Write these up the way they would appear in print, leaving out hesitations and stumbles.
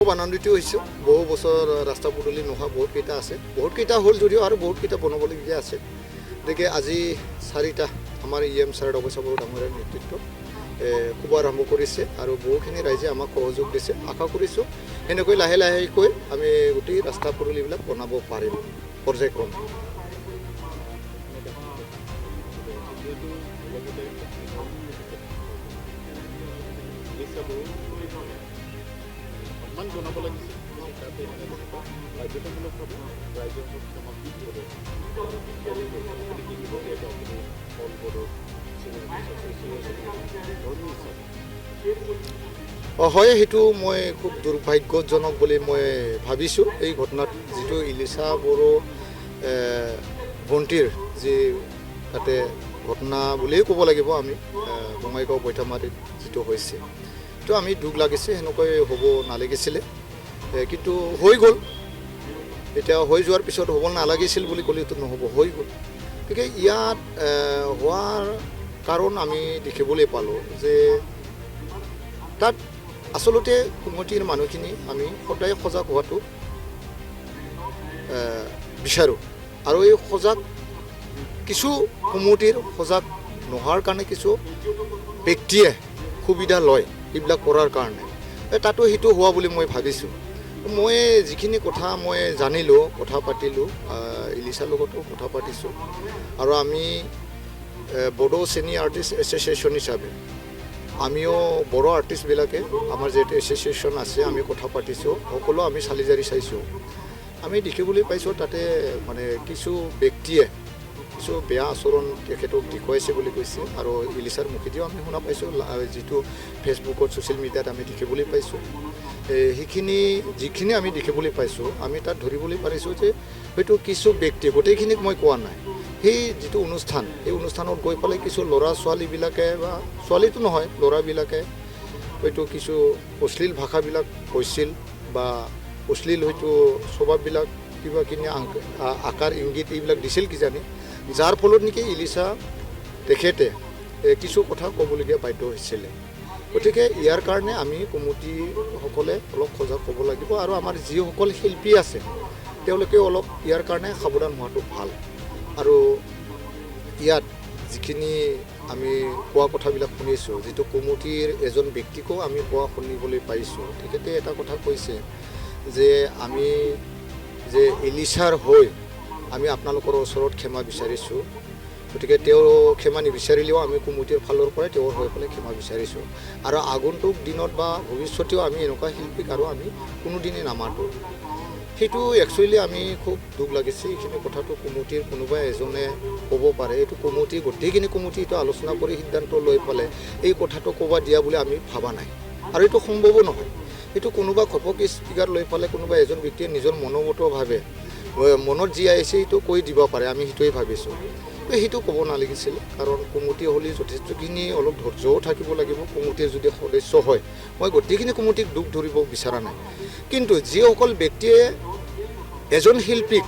আনন্দিত হৈছোঁ। বহু বছৰ ৰাস্তা পদূলি নোহোৱা বহুতকেইটা আছে, বহুতকেইটা হ'ল যদিও আৰু বহুতকেইটা বনাবলগীয়া আছে। গতিকে আজি 4টা আমাৰ EM ছাৰ অৱশ্যে বহুত ডাঙৰ নেতৃত্ব খুব আৰম্ভ কৰিছে আৰু বহুখিনি ৰাইজে আমাক সহযোগ দিছে। আশা কৰিছোঁ এনেকৈ লাহে লাহেকৈ আমি গোটেই ৰাস্তা পদূলিবিলাক বনাব পাৰিম পৰ্যায়ক্ৰমে। হয়, সেইটো মই খুব দুৰ্ভাগ্যজনক বুলি মই ভাবিছোঁ। এই ঘটনাত যিটো ইলিচা বড়ো ভণ্টিৰ যি তাতে ঘটনা বুলিয়েই ক'ব লাগিব, আমি বঙাইগাঁও বৈঠামাৰীত যিটো হৈছে, সেইটো আমি দুখ লাগিছে। সেনেকৈ হ'ব নালাগিছিলে, কিন্তু হৈ গ'ল। এতিয়া হৈ যোৱাৰ পিছত হ'ব নালাগিছিল বুলি ক'লেতো নহ'ব, হৈ গ'ল। গতিকে ইয়াত হোৱাৰ কাৰণ আমি দেখিবলৈ পালোঁ যে তাত আচলতে কমিটিৰ মানুহখিনি আমি সদায় সজাগ হোৱাটো বিচাৰোঁ। আৰু এই সজাগ কিছু কমিটিৰ সজাগ নোহোৱাৰ কাৰণে কিছু ব্যক্তিয়ে সুবিধা লয় এইবিলাক কৰাৰ কাৰণে। তাতো সেইটো হোৱা বুলি মই ভাবিছোঁ। মই যিখিনি কথা মই জানিলোঁ, কথা পাতিলোঁ, ইলিচাৰ লগতো কথা পাতিছোঁ। আৰু আমি বড়ো চিনি আৰ্টিষ্ট এছ'চিয়েশ্যন হিচাপে আমিও বড়ো আৰ্টিষ্টবিলাকে আমাৰ যিহেতু এছ'চিয়েশ্যন আছে, আমি কথা পাতিছোঁ, সকলো আমি চালি জাৰি চাইছোঁ। আমি দেখিবলৈ পাইছোঁ তাতে মানে কিছু ব্যক্তিয়ে কিছু বেয়া আচৰণ তেখেতক দেখুৱাইছে বুলি কৈছে। আৰু ইলিচাৰ মুখেদিও আমি শুনা পাইছোঁ, যিটো ফেচবুকত ছ'চিয়েল মিডিয়াত আমি দেখিবলৈ পাইছোঁ। সেইখিনি যিখিনি আমি দেখিবলৈ পাইছোঁ, আমি তাত ধৰিবলৈ পাৰিছোঁ যে হয়তো কিছু ব্যক্তি, গোটেইখিনিক মই কোৱা নাই, সেই যিটো অনুষ্ঠান, এই অনুষ্ঠানত গৈ পেলাই কিছু ল'ৰা ছোৱালীবিলাকে বা ছোৱালীটো নহয় ল'ৰাবিলাকে হয়তো কিছু অশ্লীল ভাষাবিলাক কৈছিল বা অশ্লীল হয়তো স্বভাৱবিলাক কিবা কিনি আকাৰ ইংগিত এইবিলাক দিছিল কিজানি, যাৰ ফলত নেকি ইলিচা তেখেতে কিছু কথা ক'বলগীয়া বাধ্য হৈছিলে। গতিকে ইয়াৰ কাৰণে আমি কমিটিসকলে অলপ সজাগ হ'ব লাগিব। আৰু আমাৰ যিসকল শিল্পী আছে তেওঁলোকেও অলপ ইয়াৰ কাৰণে সাৱধান হোৱাটো ভাল। আৰু ইয়াত যিখিনি আমি কোৱা কথাবিলাক শুনিছোঁ, যিটো কমিটিৰ এজন ব্যক্তিকো আমি কোৱা শুনিবলৈ পাইছোঁ, তেখেতে এটা কথা কৈছে যে আমি যে ইলিচাৰ হৈ আমি আপোনালোকৰ ওচৰত ক্ষমা বিচাৰিছোঁ। গতিকে তেওঁ ক্ষমা নিবিচাৰিলেও আমি কমিটিৰ ফালৰ পৰাই তেওঁৰ হৈ পেলাই ক্ষমা বিচাৰিছোঁ। আৰু আগন্তুক দিনত বা ভৱিষ্যতেও আমি এনেকুৱা শিল্পীক আৰু আমি কোনোদিনেই নামাতোঁ। সেইটো একচুৱেলি আমি খুব দুখ লাগিছে। এইখিনি কথাটো কমিটিৰ কোনোবাই এজনে ক'ব পাৰে, এইটো কমিটি গোটেইখিনি কমিটি এইটো আলোচনা কৰি সিদ্ধান্ত লৈ পেলাই এই কথাটো ক'ব দিয়া বুলি আমি ভবা নাই, আৰু এইটো সম্ভৱো নহয়। এইটো কোনোবা ঘপককৈ স্পীকাৰ লৈ পেলাই কোনোবা এজন ব্যক্তিয়ে নিজৰ মনোমতভাৱে মনত যি আহিছে সেইটো কৈ দিব পাৰে, আমি সেইটোৱে ভাবিছোঁ। সেইটো ক'ব নালাগিছিল, কাৰণ কমিটি হ'লে যথেষ্টখিনি অলপ ধৈৰ্যও থাকিব লাগিব। কমিটিৰ যদি সদস্য হয়, মই গোটেইখিনি কমিটিক দুখ ধৰিব বিচৰা নাই, কিন্তু যিসকল ব্যক্তিয়ে এজন শিল্পীক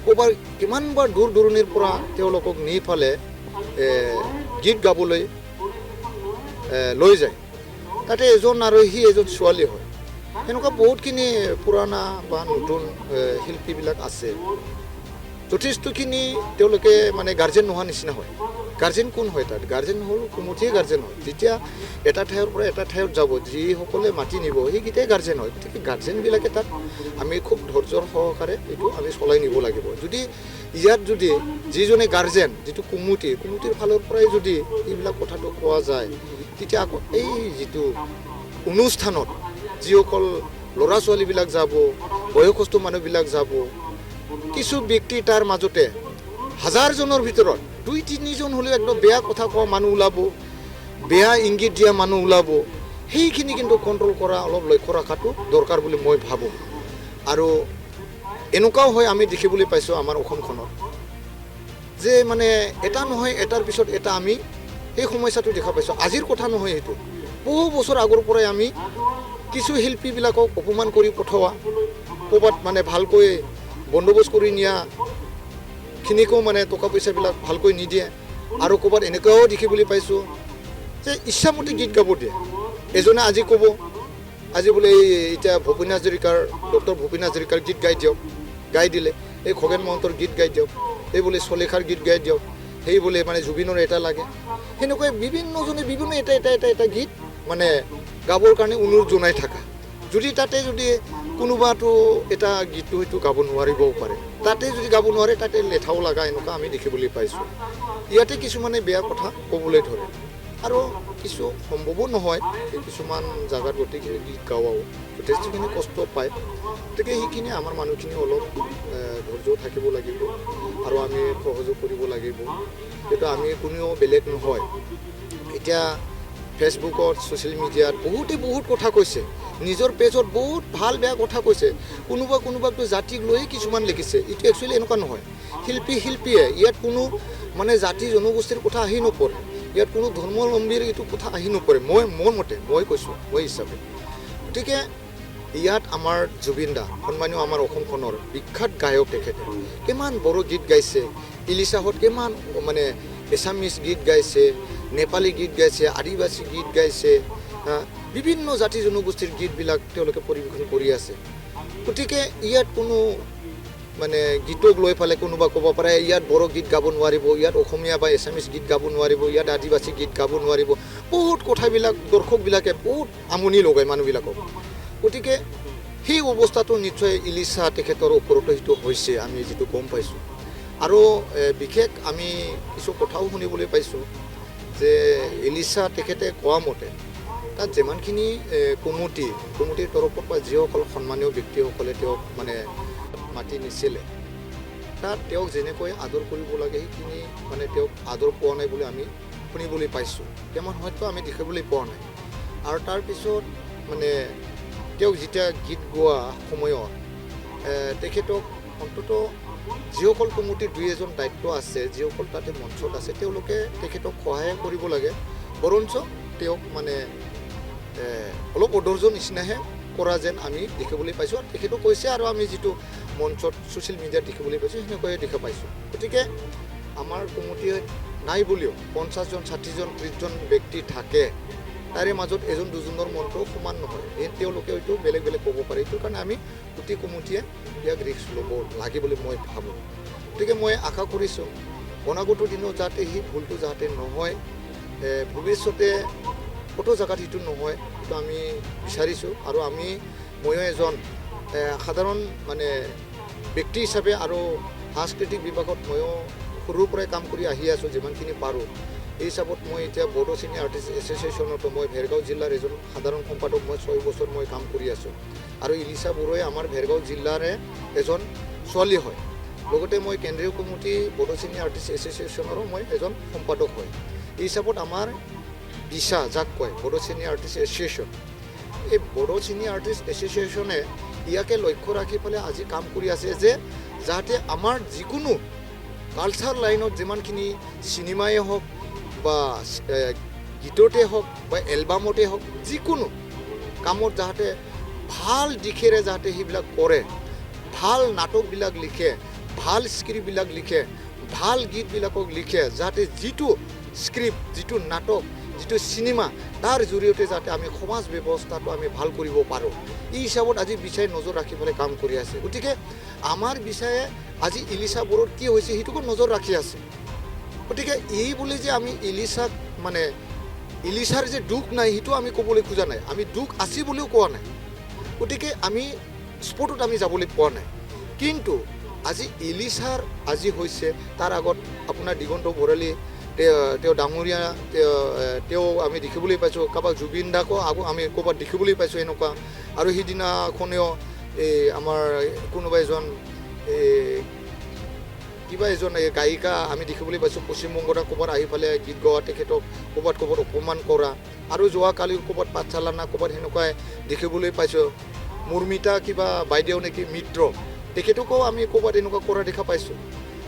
ক'ৰবাৰ কিমানবাৰ দূৰ দূৰণিৰ পৰা তেওঁলোকক নি ফালে গীত গাবলৈ লৈ যায়, তাতে এজন আৰোহী এজন ছোৱালী হয়। সেনেকুৱা বহুতখিনি পুৰণা বা নতুন শিল্পীবিলাক আছে। যথেষ্টখিনি তেওঁলোকে মানে গাৰ্জেন নোহোৱা নিচিনা হয়। গাৰ্জেন কোন হয় তাত? গাৰ্জেন হ'ল কমিটিয়ে গাৰ্জেন হয়। যেতিয়া এটা ঠাইৰ পৰা এটা ঠাইত যাব, যিসকলে মাতি নিব সেইকেইটাই গাৰ্জেন হয়। গতিকে গাৰ্জেনবিলাকে তাত আমি খুব ধৈৰ্যৰ সহকাৰে এইটো আমি চলাই নিব লাগিব। যদি ইয়াত যদি যিজনে গাৰ্জেন, যিটো কমিটিৰ ফালৰ পৰাই যদি এইবিলাক কথাটো কোৱা যায়, তেতিয়া আকৌ এই যিটো অনুষ্ঠানত যিসকল ল'ৰা ছোৱালীবিলাক যাব, বয়সস্থ মানুহবিলাক যাব, কিছু ব্যক্তি তাৰ মাজতে হাজাৰজনৰ ভিতৰত 2-3জন হ'লেও একদম বেয়া কথা কোৱা মানুহ ওলাব, বেয়া ইংগিত দিয়া মানুহ ওলাব। সেইখিনি কিন্তু কণ্ট্ৰল কৰা, অলপ লক্ষ্য ৰখাটো দৰকাৰ বুলি মই ভাবোঁ। আৰু এনেকুৱাও হয়, আমি দেখিবলৈ পাইছোঁ আমাৰ অসমখনত যে মানে এটা নহয় এটাৰ পিছত এটা আমি সেই সমস্যাটো দেখা পাইছোঁ। আজিৰ কথা নহয়, সেইটো বহু বছৰ আগৰ পৰাই আমি কিছু শিল্পীবিলাকক অপমান কৰি পঠোৱা, ক'ৰবাত মানে ভালকৈ বন্দোবস্ত কৰি নিয়াখিনিকো মানে টকা পইচাবিলাক ভালকৈ নিদিয়ে। আৰু ক'ৰবাত এনেকুৱাও দেখিবলৈ পাইছোঁ যে ইচ্ছামতে গীত গাব দিয়ে। এজনে আজি ক'ব আজি বোলে এতিয়া ভূপেন হাজৰিকাৰ ডক্টৰ ভূপেন হাজৰিকাৰ গীত গাই দিলে এই খগেন মহন্তৰ গীত গাই দিয়ক এই বোলে চলেখাৰ গীত গাই দিয়ক সেই বোলে মানে জুবিনৰ এটা লাগে সেনেকৈ বিভিন্নজনে বিভিন্ন এটা গীত মানে গাবৰ কাৰণে অনুৰোধ জনাই থকা যদি তাতে যদি কোনোবাটো এটা গীতটো হয়তো গাব নোৱাৰিবও পাৰে তাতে যদি গাব নোৱাৰে তাতে লেঠাও লগা এনেকুৱা আমি দেখিবলৈ পাইছোঁ ইয়াতে কিছুমানে বেয়া কথা ক'বলৈ ধৰে আৰু কিছু সম্ভৱো নহয় কিছুমান জাগাত গোটেইখিনি গীত গাওঁ যথেষ্টখিনি কষ্ট পায় গতিকে সেইখিনি আমাৰ মানুহখিনি অলপ ধৈৰ্য থাকিব লাগিব আৰু আমি সহযোগ কৰিব লাগিব কিন্তু আমি কোনেও বেলেগ নহয় এতিয়া ফেচবুকত ছ'চিয়েল মিডিয়াত বহুত কথা কৈছে নিজৰ পেজত বহুত ভাল বেয়া কথা কৈছে কোনোবাকতো জাতিক লৈ কিছুমান লিখিছে এইটো একচুৱেলি এনেকুৱা নহয় শিল্পীয়ে ইয়াত কোনো মানে জাতি জনগোষ্ঠীৰ কথা আহি নপৰে ইয়াত কোনো ধৰ্মাৱলম্বীৰ এইটো কথা আহি নপৰে মোৰ মতে মই কৈছোঁ মই হিচাপে গতিকে ইয়াত আমাৰ জুবিন দা সন্মানীয় আমাৰ অসমখনৰ বিখ্যাত গায়ক তেখেতে কিমান বড়ো গীত গাইছে ইলিচাহত কিমান মানে এছামিজ গীত গাইছে নেপালী গীত গাইছে আদিবাসী গীত গাইছে বিভিন্ন জাতি জনগোষ্ঠীৰ গীতবিলাক তেওঁলোকে পৰিৱেশন কৰি আছে গতিকে ইয়াত কোনো মানে গীতক লৈ পেলাই কোনোবা ক'ব পাৰে ইয়াত বড়ো গীত গাব নোৱাৰিব ইয়াত অসমীয়া বা এছামিজ গীত গাব নোৱাৰিব ইয়াত আদিবাসী গীত গাব নোৱাৰিব বহুত কথাবিলাক দৰ্শকবিলাকে বহুত আমনি লগায় মানুহবিলাকক গতিকে সেই অৱস্থাটো নিশ্চয় ইলিচা তেখেতৰ ওপৰতো সেইটো হৈছে আমি যিটো গম পাইছোঁ আৰু বিশেষ আমি কিছু কথাও শুনিবলৈ পাইছোঁ যে ইলিচা তেখেতে কোৱা মতে তাত যিমানখিনি কমিটিৰ তৰফৰ পৰা যিসকল সন্মানীয় ব্যক্তিসকলে তেওঁক মানে মাতি নিছিলে তাত তেওঁক যেনেকৈ আদৰ কৰিব লাগে সেইখিনি মানে তেওঁক আদৰ পোৱা নাই বুলি আমি শুনিবলৈ পাইছোঁ কিমান হয়তো আমি দেখিবলৈ পোৱা নাই আৰু তাৰপিছত মানে তেওঁক যেতিয়া গীত গোৱা সময়ত তেখেতক অন্ততঃ যিসকল কমিটিৰ দুই এজন দায়িত্ব আছে যিসকল তাতে মঞ্চত আছে তেওঁলোকে তেখেতক সহায় কৰিব লাগে বৰঞ্চ তেওঁক মানে অলপ অদৰ্য নিচিনাহে কৰা যেন আমি দেখিবলৈ পাইছোঁ আৰু তেখেতো কৈছে আৰু আমি যিটো মঞ্চত ছ'চিয়েল মিডিয়াত দেখিবলৈ পাইছোঁ সেনেকৈয়ে দেখা পাইছোঁ গতিকে আমাৰ কমিটিয়ে নাই বুলিও 50জন 60জন 30জন ব্যক্তি থাকে তাৰে মাজত এজন দুজনৰ মনটো সমান নহয় তেওঁলোকে হয়তো বেলেগ ক'ব পাৰে এইটোৰ কাৰণে আমি গোটেই কমিটিয়ে ইয়াক ৰিস্ক ল'ব লাগে বুলি মই ভাবোঁ গতিকে মই আশা কৰিছোঁ অনাগত দিনত যাতে সেই ভুলটো যাতে নহয় ভৱিষ্যতে কতো জেগাত সেইটো নহয় সেইটো আমি বিচাৰিছোঁ আৰু ময়ো এজন সাধাৰণ মানে ব্যক্তি হিচাপে আৰু সাংস্কৃতিক বিভাগত ময়ো সৰুৰ পৰাই কাম কৰি আহি আছোঁ যিমানখিনি পাৰোঁ এই হিচাপত মই এতিয়া বড়ো চিনিয়ৰ আৰ্টিষ্ট এছ'চিয়েশ্যনতো মই ভেৰগাঁও জিলাৰ এজন সাধাৰণ সম্পাদক মই 6 বছৰ মই কাম কৰি আছোঁ আৰু ইলিচা বড়োৱে আমাৰ ভেৰগাঁও জিলাৰে এজন ছোৱালী হয় লগতে মই কেন্দ্ৰীয় কমিটি বড়ো চিনিয়ৰ আৰ্টিষ্ট এছ'চিয়েশ্যনৰো মই এজন সম্পাদক হয় এই হিচাপত আমাৰ Bcaa যাক কয় বড়ো চিনিয়ৰ আৰ্টিষ্ট এছ'চিয়েশ্যন এই বড়ো চিনিয়ৰ আৰ্টিষ্ট এছ'চিয়েশ্যনে ইয়াকে লক্ষ্য ৰাখি পেলাই আজি কাম কৰি আছে যে যাতে আমাৰ যিকোনো কালচাৰ লাইনত যিমানখিনি চিনেমাই হওক বা গীততে হওক বা এলবামতে হওক যিকোনো কামত যাতে ভাল দিশেৰে যাতে সেইবিলাক কৰে ভাল নাটকবিলাক লিখে ভাল স্ক্ৰিপ্টবিলাক লিখে ভাল গীতবিলাকক লিখে যাতে যিটো স্ক্ৰিপ্ট যিটো নাটক যিটো চিনেমা তাৰ জৰিয়তে যাতে আমি সমাজ ব্যৱস্থাটো আমি ভাল কৰিব পাৰোঁ এই হিচাপত আজি Bcaaই নজৰ ৰাখি পেলাই কাম কৰি আছে গতিকে আমাৰ Bcaaই আজি ইলিচা বড়োত কি হৈছে সেইটোকো নজৰ ৰাখি আছে গতিকে এই বুলি যে আমি ইলিচাক মানে ইলিচাৰ যে দুখ নাই সেইটো আমি ক'বলৈ খোজা নাই আমি দুখ আছে বুলিও কোৱা নাই গতিকে আমি স্পটত আমি যাবলৈ পোৱা নাই কিন্তু আজি ইলিচাৰ আজি হৈছে তাৰ আগত আপোনাৰ দিগন্ত ভৰালী তেওঁ ডাঙৰীয়া তেওঁ আমি দেখিবলৈ পাইছোঁ কাৰোবাক জুবিন দাকো আমি ক'ৰবাত দেখিবলৈ পাইছোঁ এনেকুৱা আৰু সিদিনাখনেও এই আমাৰ কোনোবা এজন কিবা এজন গায়িকা আমি দেখিবলৈ পাইছোঁ পশ্চিমবংগৰ ক'ৰবাত আহি পেলাই গীত গোৱা তেখেতক ক'ৰবাত অপমান কৰা আৰু যোৱাকালি ক'ৰবাত পাঠশালা না ক'ৰবাত সেনেকুৱাই দেখিবলৈ পাইছোঁ মুৰ্মিতা কিবা বাইদেউ নেকি মিত্ৰ তেখেতকো আমি ক'ৰবাত এনেকুৱা কৰা দেখা পাইছোঁ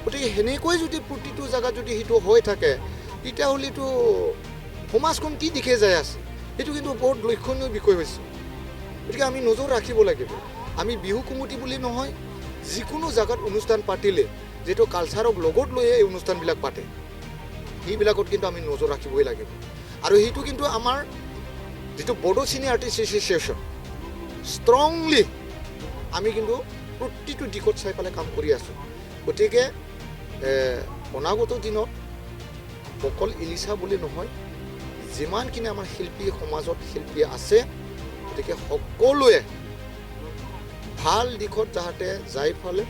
গতিকে সেনেকৈ যদি প্ৰতিটো জেগাত যদি সেইটো হৈ থাকে তেতিয়াহ'লেতো সমাজখন কি দিশে যাই আছে সেইটো কিন্তু বহুত লক্ষণীয় বিষয় হৈছে গতিকে আমি নজৰ ৰাখিব লাগিব আমি বিহু কমিটি বুলি নহয় যিকোনো জেগাত অনুষ্ঠান পাতিলে যেটো কালচাৰক লগত লৈ এই অনুষ্ঠানবিলাক পাতে সেইবিলাকত কিন্তু আমি নজৰ ৰাখিবই লাগিব আৰু সেইটো কিন্তু আমাৰ যেটো Bodo senior artist association strongly আমি কিন্তু প্ৰতিটো দিশত চাই পেলাই কাম কৰি আছোঁ গতিকে অনাগত দিনত অকল ইলিচা বুলি নহয় যিমানখিনি আমাৰ শিল্পী সমাজত শিল্পী আছে গতিকে সকলোৱে ভাল দিশত যাতে যাই ফালে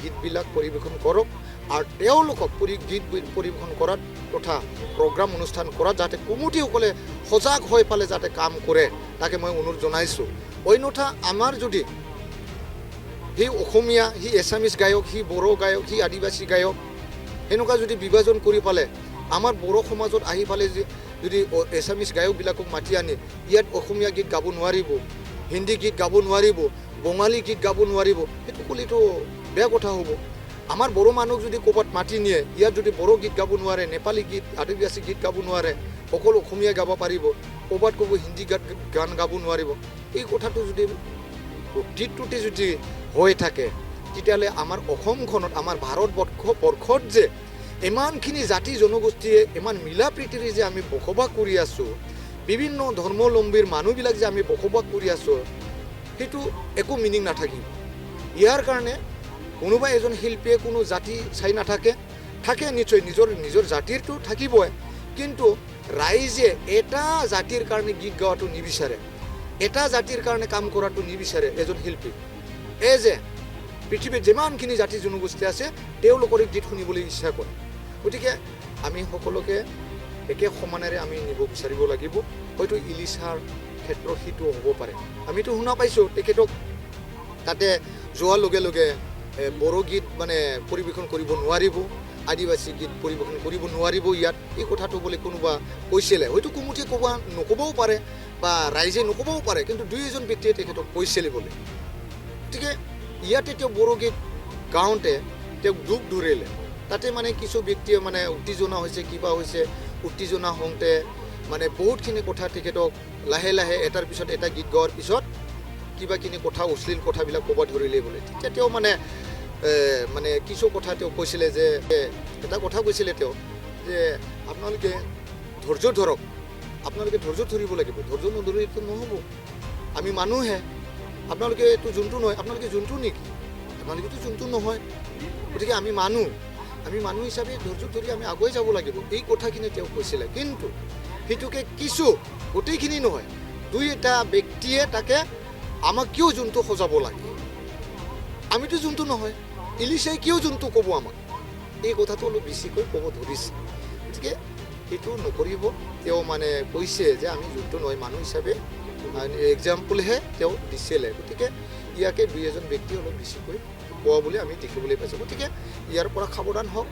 গীতবিলাক পৰিৱেশন কৰক আৰু তেওঁলোকক গীত পৰিৱেশন কৰাত তথা প্ৰগ্ৰাম অনুষ্ঠান কৰাত যাতে কমিটিসকলে সজাগ হৈ পালে যাতে কাম কৰে তাকে মই অনুৰোধ জনাইছোঁ অন্যথা আমাৰ যদি সি অসমীয়া সি এছামিজ গায়ক সি বড়ো গায়ক সি আদিবাসী গায়ক সেনেকুৱা যদি বিভাজন কৰি পালে আমাৰ বড়ো সমাজত আহি পালে যদি এছামিজ গায়কবিলাকক মাতি আনি ইয়াত অসমীয়া গীত গাব নোৱাৰিব হিন্দী গীত গাব নোৱাৰিব বঙালী গীত গাব নোৱাৰিব সেইটো ক'লেতো বেয়া কথা হ'ব আমাৰ বড়ো মানুহক যদি ক'ৰবাত মাতি নিয়ে ইয়াত যদি বড়ো গীত গাব নোৱাৰে নেপালী গীত আদিবাসী গীত গাব নোৱাৰে অকল অসমীয়া গাব পাৰিব ক'ৰবাত ক'ব হিন্দী গান গাব নোৱাৰিব এই কথাটো যদি প্ৰতিটোতে যদি হৈ থাকে তেতিয়াহ'লে আমাৰ অসমখনত আমাৰ ভাৰতবৰ্ষত যে ইমানখিনি জাতি জনগোষ্ঠীয়ে ইমান মিলা প্ৰীতিৰে যে আমি বসবাস কৰি আছোঁ বিভিন্ন ধৰ্মাৱলম্বীৰ মানুহবিলাক যে আমি বসবাস কৰি আছোঁ সেইটো একো মিনিং নাথাকিব ইয়াৰ কাৰণে কোনোবা এজন শিল্পীয়ে কোনো জাতি চাই থাকে নিশ্চয় নিজৰ জাতিৰটো থাকিবই কিন্তু ৰাইজে এটা জাতিৰ কাৰণে গীত গোৱাটো নিবিচাৰে এটা জাতিৰ কাৰণে কাম কৰাটো নিবিচাৰে এজন শিল্পী এই যে পৃথিৱীত যিমানখিনি জাতি জনগোষ্ঠী আছে তেওঁলোকৰে গীত শুনিবলৈ ইচ্ছা কৰে গতিকে আমি সকলোকে একে সমানেৰে আমি নিব বিচাৰিব লাগিব হয়তো ইলিচাৰ ক্ষেত্ৰত সেইটো হ'ব পাৰে আমিতো শুনা পাইছোঁ তেখেতক তাতে যোৱাৰ লগে লগে বড়ো গীত মানে পৰিৱেশন কৰিব নোৱাৰিব আদিবাসী গীত পৰিৱেশন কৰিব নোৱাৰিব ইয়াত এই কথাটো বোলে কোনোবা কৈছিলে হয়তো কমিটিয়ে নক'বও পাৰে বা ৰাইজে নক'বও পাৰে কিন্তু দুই এজন ব্যক্তিয়ে তেখেতক কৈছিলে বোলে গতিকে ইয়াতে তেওঁ বড়ো গীত গাওঁতে তেওঁক দুখ ধৰিলে তাতে মানে কিছু ব্যক্তিয়ে মানে উত্তেজনা হৈছে কিবা হৈছে উত্তেজনা হওঁতে মানে বহুতখিনি কথা তেখেতক লাহে লাহে এটাৰ পিছত এটা গীত গোৱাৰ পিছত কিবাখিনি কথা অশ্লীল কথাবিলাক ক'ব ধৰিলে বোলে তেতিয়া তেওঁ মানে কিছু কথা তেওঁ কৈছিলে যে এটা কথা কৈছিলে তেওঁ যে আপোনালোকে ধৈৰ্য ধৰক আপোনালোকে ধৈৰ্য ধৰিব লাগিব ধৈৰ্য নধৰিলেতো নহ'ব আমি মানুহে আপোনালোকে এইটো যোনটো নহয় আপোনালোকে যোনটো নেকি আপোনালোকেতো যোনটো নহয় গতিকে আমি মানুহ হিচাপে ধৈৰ্য ধৰি আমি আগুৱাই যাব লাগিব এই কথাখিনি তেওঁ কৈছিলে কিন্তু সেইটোকে কিছু গোটেইখিনি নহয় দুই এটা ব্যক্তিয়ে তাকে আমাক কিয় যোনটো সজাব লাগে আমিতো যোনটো নহয় ইলিচাই কিয় যোনটো ক'ব আমাক এই কথাটো অলপ বেছিকৈ ক'ব ধৰিছে গতিকে সেইটো নকৰিব তেওঁ মানে কৈছে যে আমি যোনটো নহয় মানুহ হিচাপে এক্সাম্পলহে তেওঁ দিছিলে গতিকে ইয়াকে দুই এজন ব্যক্তি অলপ বেছিকৈ কোৱা বুলি আমি দেখিবলৈ পাইছোঁ গতিকে ইয়াৰ পৰা সাৱধান হওক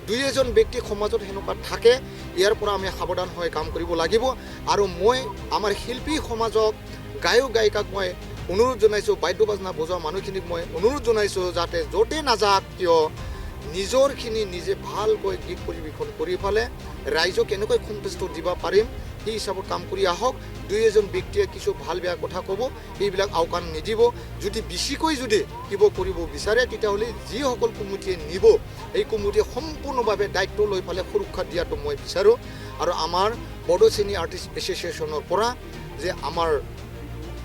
দুই এজন ব্যক্তি সমাজত সেনেকুৱা থাকে ইয়াৰ পৰা আমি সাৱধান হৈ কাম কৰিব লাগিব আৰু মই আমাৰ শিল্পী সমাজক গায়ক গায়িকাক মই অনুৰোধ জনাইছোঁ বাদ্য বাজনা বজোৱা মানুহখিনিক মই অনুৰোধ জনাইছোঁ যাতে য'তে নাযাওক কিয় নিজৰখিনি নিজে ভালকৈ গীত পৰিৱেশন কৰি পেলাই ৰাইজক কেনেকৈ সন্তুষ্ট দিব পাৰিম সেই হিচাপত কাম কৰি আহক দুই এজন ব্যক্তিয়ে কিছু ভাল বেয়া কথা ক'ব সেইবিলাক আওকাণ নিদিব যদি বেছিকৈ যদি কিবা কৰিব বিচাৰে তেতিয়াহ'লে যিসকল কমিটিয়ে নিব এই কমিটিয়ে সম্পূৰ্ণভাৱে দায়িত্ব লৈ পেলাই সুৰক্ষা দিয়াটো মই বিচাৰোঁ আৰু আমাৰ বড়ো চিনি আৰ্টিষ্ট এছ'চিয়েশ্যনৰ পৰা যে আমাৰ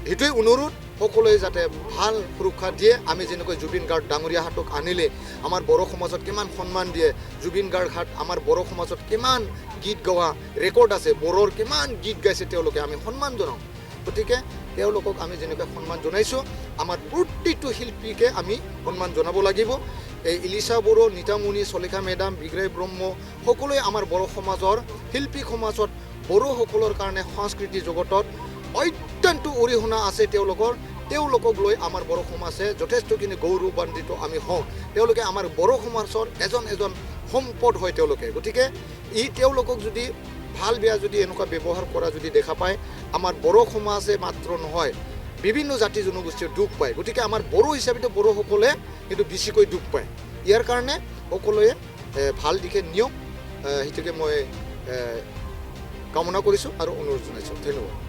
সেইটোৱে অনুৰোধ সকলোৱে যাতে ভাল সুৰক্ষা দিয়ে আমি যেনেকৈ জুবিন গাৰ্গ ডাঙৰীয়া হাতক আনিলে আমাৰ বড়ো সমাজত কিমান সন্মান দিয়ে জুবিন গাৰ্গ হাত আমাৰ বড়ো সমাজত কিমান গীত গোৱা ৰেকৰ্ড আছে বড়োৰ কিমান গীত গাইছে তেওঁলোকে আমি সন্মান জনাওঁ গতিকে তেওঁলোকক আমি যেনেকৈ সন্মান জনাইছোঁ আমাৰ প্ৰতিটো শিল্পীকে আমি সন্মান জনাব লাগিব এই ইলিচা বড়ো নিতামণি চলিখা মেডাম বিগ্ৰাই ব্ৰহ্ম সকলোৱে আমাৰ বড়ো সমাজৰ শিল্পী সমাজত বড়োসকলৰ কাৰণে সংস্কৃতি জগতত অত্যন্ত অৰিহণা আছে তেওঁলোকক লৈ আমাৰ বড়ো সমাজে যথেষ্টখিনি গৌৰৱান্বিত আমি হওঁ তেওঁলোকে আমাৰ বড়ো সমাজৰ এজন সম্পদ হয় তেওঁলোকে গতিকে তেওঁলোকক যদি ভাল বেয়া যদি এনেকুৱা ব্যৱহাৰ কৰা যদি দেখা পায় আমাৰ বড়ো সমাজে মাত্ৰ নহয় বিভিন্ন জাতি জনগোষ্ঠীয়ে দুখ পায় গতিকে আমাৰ বড়ো হিচাপেতো বড়োসকলে কিন্তু বেছিকৈ দুখ পায় ইয়াৰ কাৰণে সকলোৱে ভাল দিশে নিয়ক সেইটোকে মই কামনা কৰিছোঁ আৰু অনুৰোধ জনাইছোঁ ধন্যবাদ